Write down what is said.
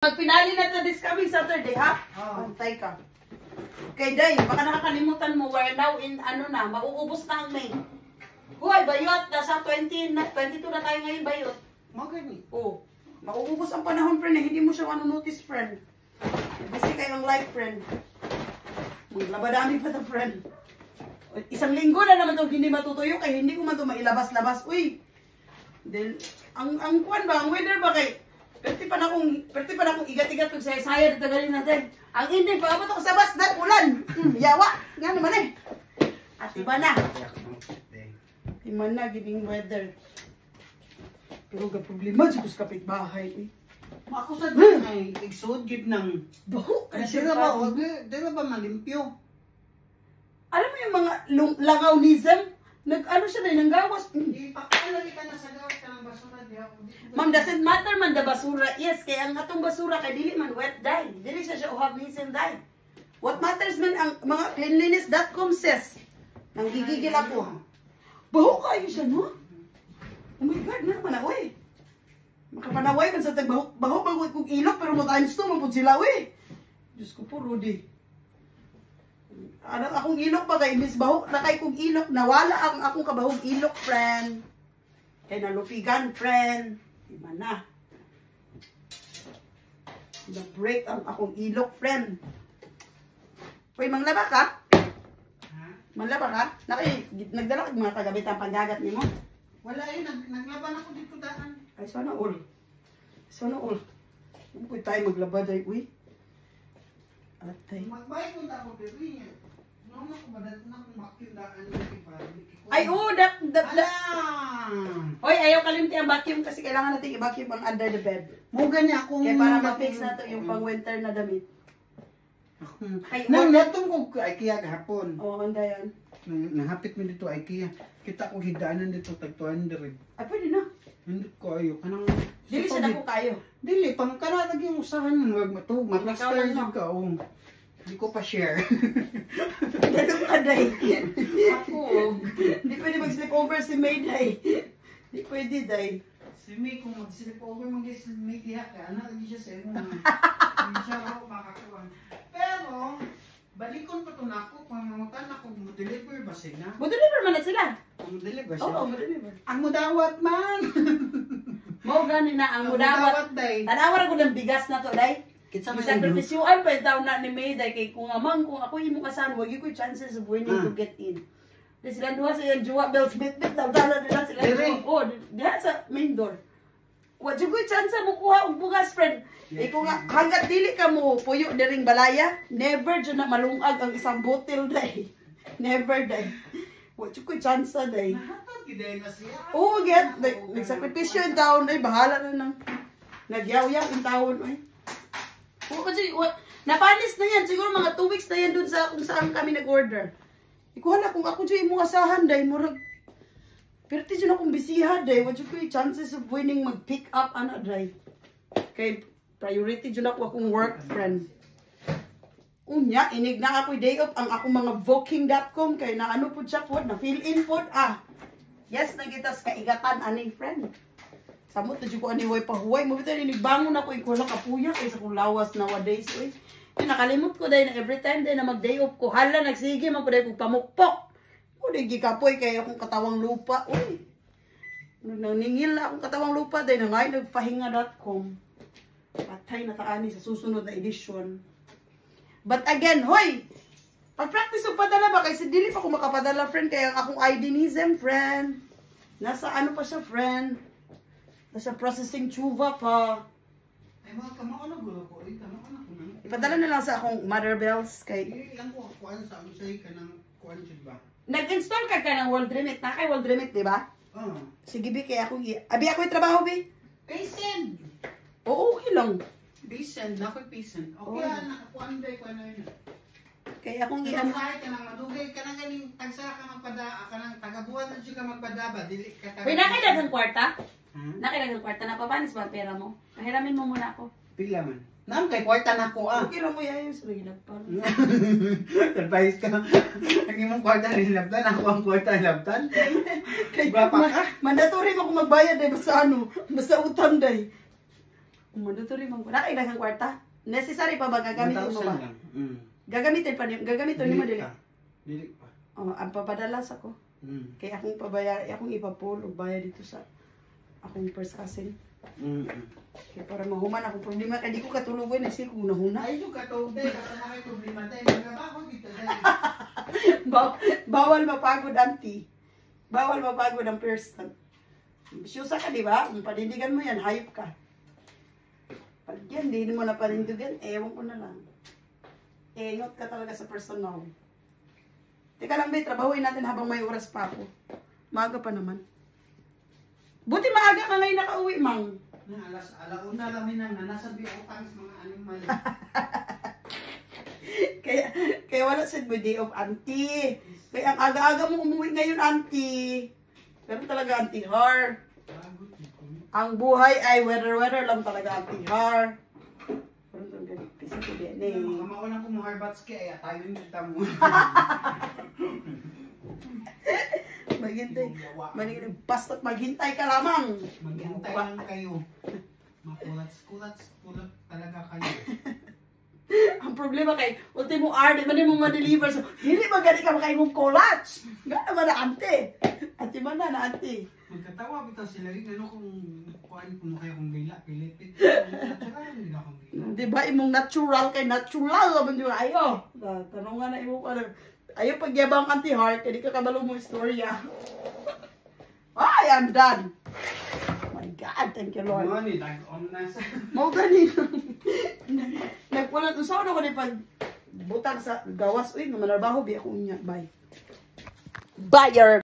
Magpinali na ito this coming Saturday, ha? Pantay ka. Okay, Day, baka nakakalimutan mo, we're now in, mauubos na ang May. Huwag, bayot, nasa 22 na tayo ngayon, bayot. Magani. Oo. Mauubos ang panahon, friend, hindi mo siya notice, friend. Kasi kayong life, friend. Maglabadami pa ito, friend. Isang linggo na naman ito hindi matutuyo, kaya hindi ko man ito mailabas-labas. Uy, then, ang kuwan ba, ang weather ba kay, Perti pa na akong igat-igat kung saya-saya dito galing natin. Ang hindi, paabot ako sa bus, dahil ulan. Yawa, nga naman eh. At iba na. Iba na, giving weather. Pero ga problema, dito sa kapitbahay eh. Ako sa din ay igsod gid ng baho. Kasi na ba, dila ba malimpyo? Alam mo yung mga langawnism? Nag-ano siya na, nanggawas. Ipakala ka na sa gawas ka ng basura diha. Ma'am, doesn't matter man the basura. Yes, kaya ang atong basura kay dili man wet dye. Dili siya uhab nisin dye. What matters man ang mga cleanliness.com says. Nang gigigil ako. Baho kayo siya, no? Oh my God, na naman ako eh. Makapanaway man sa tagbaho. Baho kong ilok pero mo times 2 mapod sila eh. Diyos ko po, Rudy. Akong ilok ba kay Miss Baho? Nakay kong ilok. Nawala ang akong kabahong ilok, friend. Kaya nalupigan, friend. Diba na? Na-break ang akong ilok, friend. Uy, manglaba ka? Manglaba ka? Nagdala ka mga kagabit ang panggagat niyo mo? Wala eh, naglaban ako dito daan. Ay, sana all. Sana all. Huwag tayo maglaba dahil, uy. Atay. Magbayad ko na ako, pero yun. Noon ako ba dito na kung makindaan yung iba. Ay, oo, Hoy, ayaw kalimti ang vacuum kasi kailangan natin i-vacuum ang under the bed. Mo gani akong kaya para ma-fix na to yung pang-winter na damit. Nang natong ko IKEA gahapon. Oo, handa yan. Nahapit mo dito IKEA. Kita ko hidaanan dito tag 200. Ay, pwede na. Hindi ko ayo kanang dili sa dako kayo. Dili pang kana lagi yung usahan mo wag to maplaster jud ka oh. Hindi ko pa share. Ganun ka, Day. Ako, hindi pwede mag-sleep over si May, Day. Hindi pwede, Day. Si May, kung mag-sleep over si May, diha ka, lagi siya sa imo. Hindi siya ako makakuha. Pero, balikon pa ito na ako, kung mamutan ako, mo-deliver ba sila? Mo-deliver man na sila. Mo-deliver sila? Oo, mo-deliver. Ang mudawat man! Mo gani na, ang mudawat. Tanawar ako ng bigas na to, Day. Sakripisyuan pa yung taon na ni May, dahil kay kung amang, kung ako yung mukhasan, wag yung chances of winning to get in. Dahil sila duha sa yung juwa, bells, bit-bit, daw-dala nila sila. Oo, diha sa main door. Wag yung chance mo kuha ang bugas, friend. Kung hanggat dili ka mo puyo diring balaya, never dyan na malungag ang isang bottle, day. Never, day. Wag yung chance, day. Oo, get. Nagsakripisyo yung taon, day. Bahala na nang nagyaw-yaw yung taon, ay. Oo, kasi napanis na yan. Siguro mga 2 weeks na yan dun sa kung saan kami nag-order. Ikuha na kung ako dyan mong asahan, day. Murag, pero di dyan akong bisiha, day. What yung chances of winning mag-pick up, day. Kay priority dyan ako akong work, friend. Unya, inig na ako day off ang akong mga booking.com. Kay na ano po siya po, na fill in po. Yes, nagitas kaigatan, anay, friend. Samot na dyan ko aniway pahuway. Mabita rin, nagbangon ako yung kulang kapuya. Kaysa kong lawas nowadays. Uy. Nakalimot ko dahil na every time dahil na mag-day off ko. Hala, nagsige man po dahil kong pamukpok. O, dahil gikapoy kaya akong katawang lupa. Uy. Naningil na akong katawang lupa dahil na ngayon nagpahinga.com. Patay na taani sa susunod na edisyon. But again, hoy! Pag-practice yung padala ba? Kasi dili pa ako makapadala, friend. Kaya akong IDnism, friend. Nasa ano pa siya, friend. Nasa processing chuva pa. Ay, mga kamaon na gulo ko. Ipadala na lang sa akong mother bells kay... Ilang ko kuhaan sa ano sa'yo ka ng kuhaan siya ba? Nag-install ka ng World Remit. Na kay World Remit, di ba? Oo. Sige, Bi, kaya ako... Abi, ako yung trabaho, Bi? Patient! Oo, okay lang. Patient, na ako'y patient. Okay, kuhaan day, kuhaan na yun. Kaya akong i-ano. Kahit ka nang madugay, ka nang galing tagsa ka magpada, ka nang tagabuhan na siya ka magpadaba, dili ka tagabuhan. Uy, nakailag ang kwarta? Nakailag ang kwarta na papanis ba ang pera mo? Pahiramin mo muna ako. Pila man. Naam, kay kwarta na ko Okay lang mo yayo sa rilab pa. Advice ka. Ang imong kwarta rilabtan, ako ang kwarta rilabtan. Kay ba pa ka? Mandatory mo kung magbayad eh, basta ano, basta utang day. Umundo to rin mo. Nakailang kwarta? Necessary pa ba gagamitin mo ba? 1,000 lang. Gagamitin ni mo dili. Dili pa. Oh, ang papadalas ako. Kaya akong pabayar, akong ipapull o bayad dito sa akong first cousin. Kaya para mahuman akong problema, kaya di ko katulugan na siya kung nahuna. Ay, yung katulog day, kapag may problema day, nagkabaho dito day. Bawal mapagod, auntie. Bawal mapagod ang person. Siyusa ka, di ba? Kung panindigan mo yan, hayop ka. Pag yan, di mo na panindigan, ewan ko na lang. Engot ka talaga sa personal. Teka lang, Bay, trabahuin natin habang may oras pa ako. Maaga pa naman. Buti maaga ka ngayon nakauwi, Mang. Alauna lang minang nasabi ako tangis mga animal. Kaya wala sa day of auntie. Kaya ang aga-aga mo umuwi ngayon, auntie. Pero talaga, auntie Har. Ang buhay ay weather lang talaga, auntie Har. Mawalan ko mo harbats kaya tayo yung kita mo. Maghintay. Basta't maghintay ka lamang. Maghintay lang kayo. Makulat talaga kayo. Ang problema kay ultimo hour, di man mo ma-deliver. So, hindi ba gani ka makaimong collage? Gana ba na, ante? Ante man na, ante. Magkatawa bitaw sila rin. Ano kung kuhaan ko mo kayo kung gila, pilipit. Hindi na akong gila. Di ba imong natural kay natural naman yung ayo. Tanong nga na imo ano. Ayo pagyabang auntie Heart, hindi ka kabalo mo istorya. I am done. Oh my God, thank you Lord. Money, nag-on na sa... Mau gani. Nagpulat usaw na ko ni pag butang sa gawas. Uy, namanarbaho biya ko unya. Bye. Buyer.